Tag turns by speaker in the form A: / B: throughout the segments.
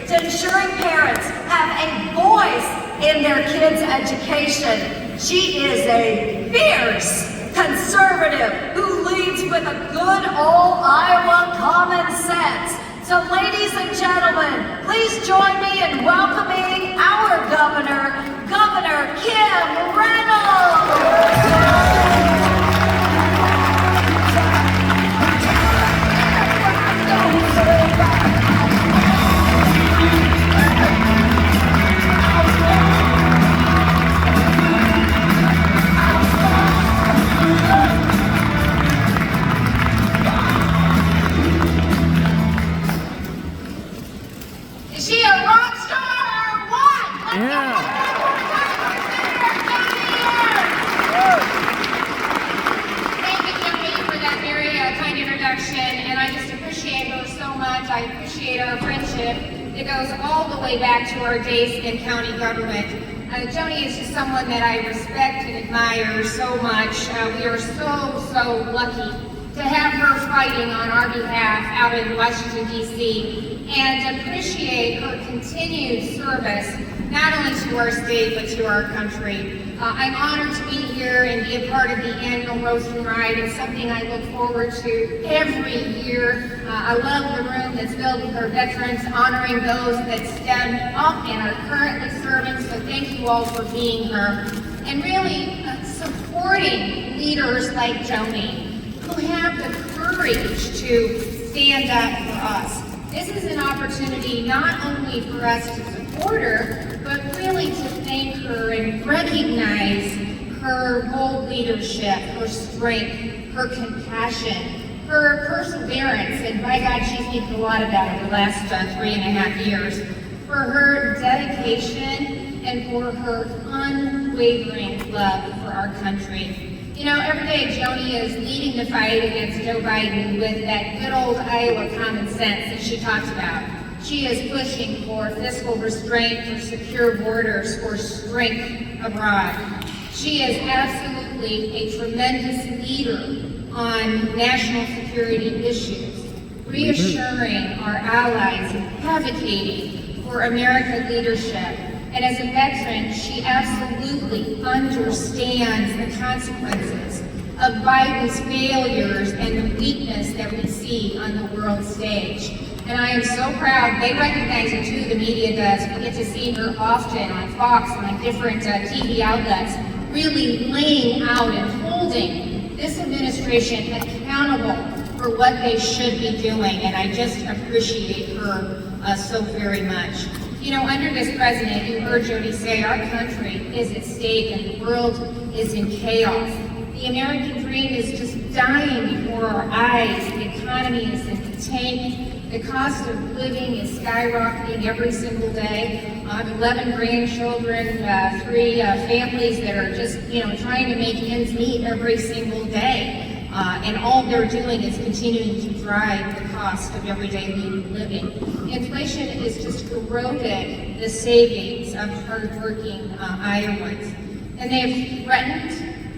A: to ensuring parents have a voice in their kids' education. She is a fierce conservative who leads with a good old Iowa common sense. So ladies and gentlemen, please join me in welcoming our governor, Governor Kim Reynolds. Is she a rock star or what?
B: Yeah.
C: Thank you, Joni, for that very kind introduction, and I just appreciate her so much. I appreciate our friendship. It goes all the way back to our days in county government. Joni is just someone that I respect and admire so much. We are so lucky to have her fighting on our behalf out in Washington, D.C., and appreciate her continued service, not only to our state, but to our country. I'm honored to be here and be a part of the annual Roast and Ride. It's something I look forward to every year. I love the room that's filled with our veterans, honoring those that stepped up and are currently serving, so thank you all for being here. And really supporting leaders like Joni, who have the courage to stand up for us. This is an opportunity not only for us to support her, but really to thank her and recognize her bold leadership, her strength, her compassion, her perseverance, and by God, she's needed a lot of that over the last 3.5 years, for her dedication and for her unwavering love for our country. You know, every day Joni is leading the fight against Joe Biden with that good old Iowa common sense that she talks about. She is pushing for fiscal restraint, for secure borders, for strength abroad. She is absolutely a tremendous leader on national security issues, reassuring our allies and advocating for American leadership. And as a veteran, she absolutely understands the consequences of Biden's failures and the weakness that we see on the world stage. And I am so proud, they recognize it too, the media does. We get to see her often on Fox and on different TV outlets, really laying out and holding this administration accountable for what they should be doing. And I just appreciate her so very much. You know, under this president, you heard Joni say, our country is at stake and the world is in chaos. The American dream is just dying before our eyes. The economy is in the tank. The cost of living is skyrocketing every single day. 11 grandchildren, 3 families that are just, trying to make ends meet every single day. And all they're doing is continuing to drive the cost of everyday living. Inflation has just eroded the savings of hardworking Iowans. And they have threatened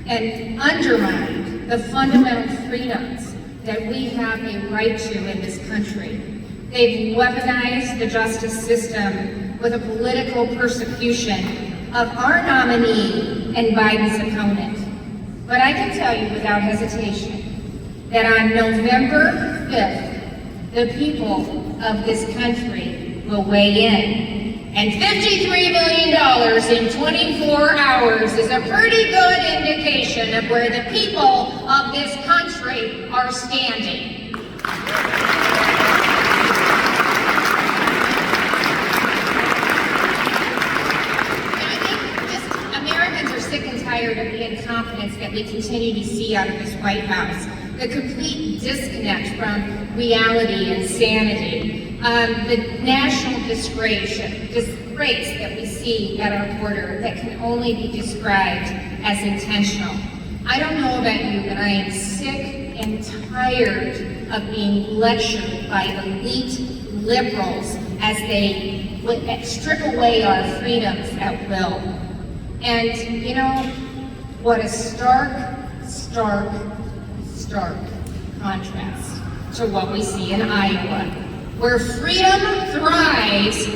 C: and undermined the fundamental freedoms that we have a right to in this country. They've weaponized the justice system with a political persecution of our nominee and Biden's opponent. But I can tell you without hesitation that on November 5th, the people of this country will weigh in. And $53 million in 24 hours is a pretty good indication of where the people of this country are standing. Sick and tired of the incompetence that we continue to see out of this White House, the complete disconnect from reality and sanity, the national disgrace that we see at our border that can only be described as intentional. I don't know about you, but I am sick and tired of being lectured by elite liberals as they strip away our freedoms at will. And you know, what a stark contrast to what we see in Iowa, where freedom thrives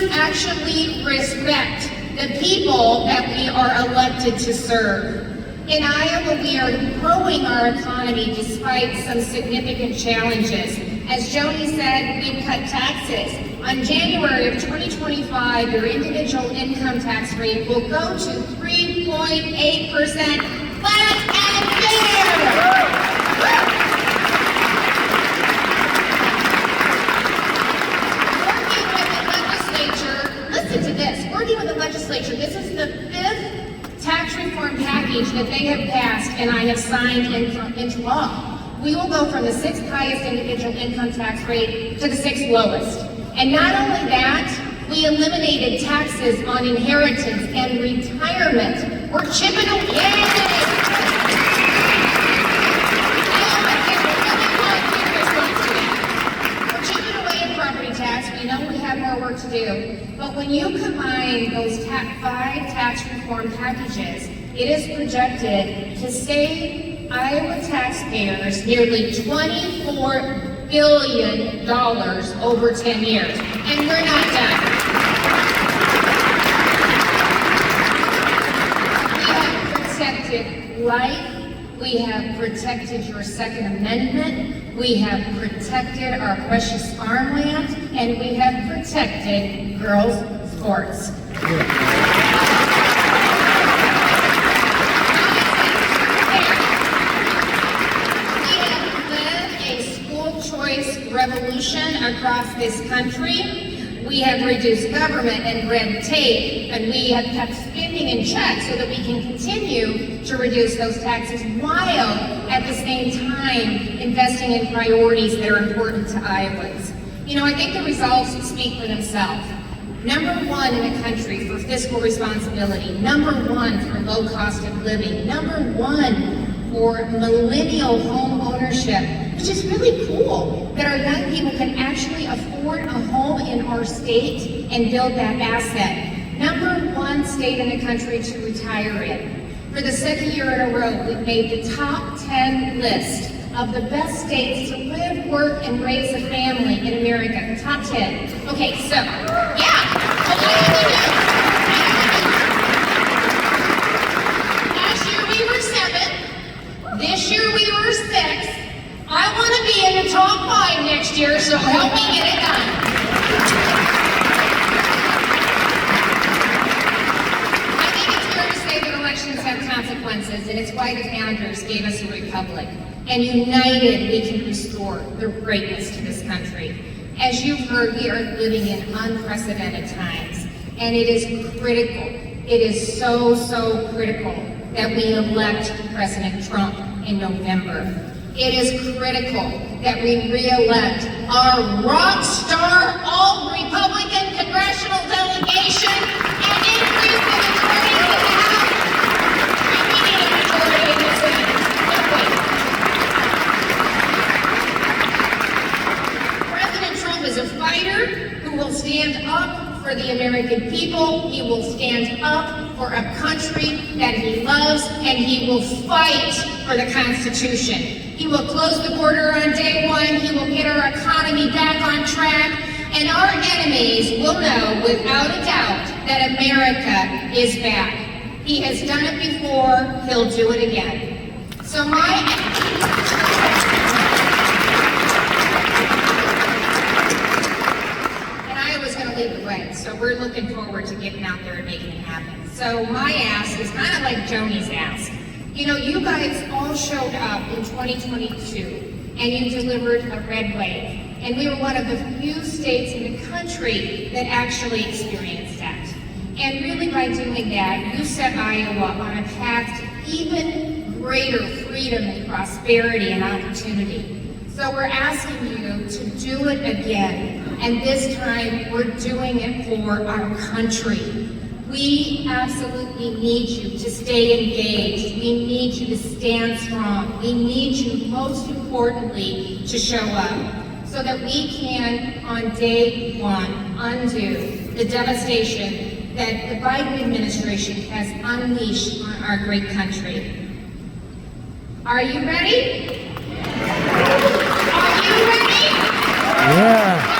C: leaders actually respect the people that we are elected to serve. In Iowa, we are growing our economy despite some significant challenges. As Joni said, we've cut taxes. On January of 2025, your individual income tax rate will go to 3.8% flat and fair. Listen to this, working with the legislature, this is the 5th tax reform package that they have passed and I have signed into law. We will go from the 6th highest individual income tax rate to the 6th lowest. And not only that, we eliminated taxes on inheritance and retirement. We're chipping away. We know we have more work to do, but when you combine those 5 tax reform packages, it is projected to save Iowa taxpayers nearly $24 billion over 10 years, and we're not done. We have protected life. We have protected your Second Amendment, we have protected our precious farmland, and we have protected girls' sports. We have led a school choice revolution across this country. We have reduced government and red tape, and we have kept spending in check so that we can continue to reduce those taxes while at the same time investing in priorities that are important to Iowans. You know, I think the results speak for themselves. Number 1 in the country for fiscal responsibility, number 1 for low cost of living, number 1 for millennial home ownership, which is really cool that our young people can actually afford a home in our state and build that asset. Number 1 state in the country to retire in. For the 2nd year in a row, we've made the top 10 list of the best states to live, work, and raise a family in America. The top 10. Okay, so, yeah. Well, what did we do? Last year we were 7. This year we were 6. I want to be in the top 5 next year, so help me get it done. I think it's fair to say that elections have consequences, and it's why the founders gave us a republic. And united, we can restore the greatness to this country. As you've heard, we are living in unprecedented times, and it is critical. It is so, so critical that we elect President Trump in November. It is critical that we re-elect our rock star, all-Republican congressional delegation and increase the majority in the House. And we need a majority in the Senate. President Trump is a fighter who will stand up for the American people. He will stand up for a country that he loves, and he will fight for the Constitution. He will close the border on day 1. He will get our economy back on track. And our enemies will know without a doubt that America is back. He has done it before. He'll do it again. So and Iowa's going to lead the way. So we're looking forward to getting out there and making it happen. So my ask is kind of like Joni's ask. You know, you guys all showed up in 2022 and you delivered a red wave. And we were one of the few states in the country that actually experienced that. And really by doing that, you set Iowa on a path to even greater freedom and prosperity and opportunity. So we're asking you to do it again. And this time, we're doing it for our country. We absolutely need you to stay engaged. We need you to stand strong. We need you, most importantly, to show up so that we can, on day 1, undo the devastation that the Biden administration has unleashed on our great country. Are you ready? Are you ready?
B: Yeah.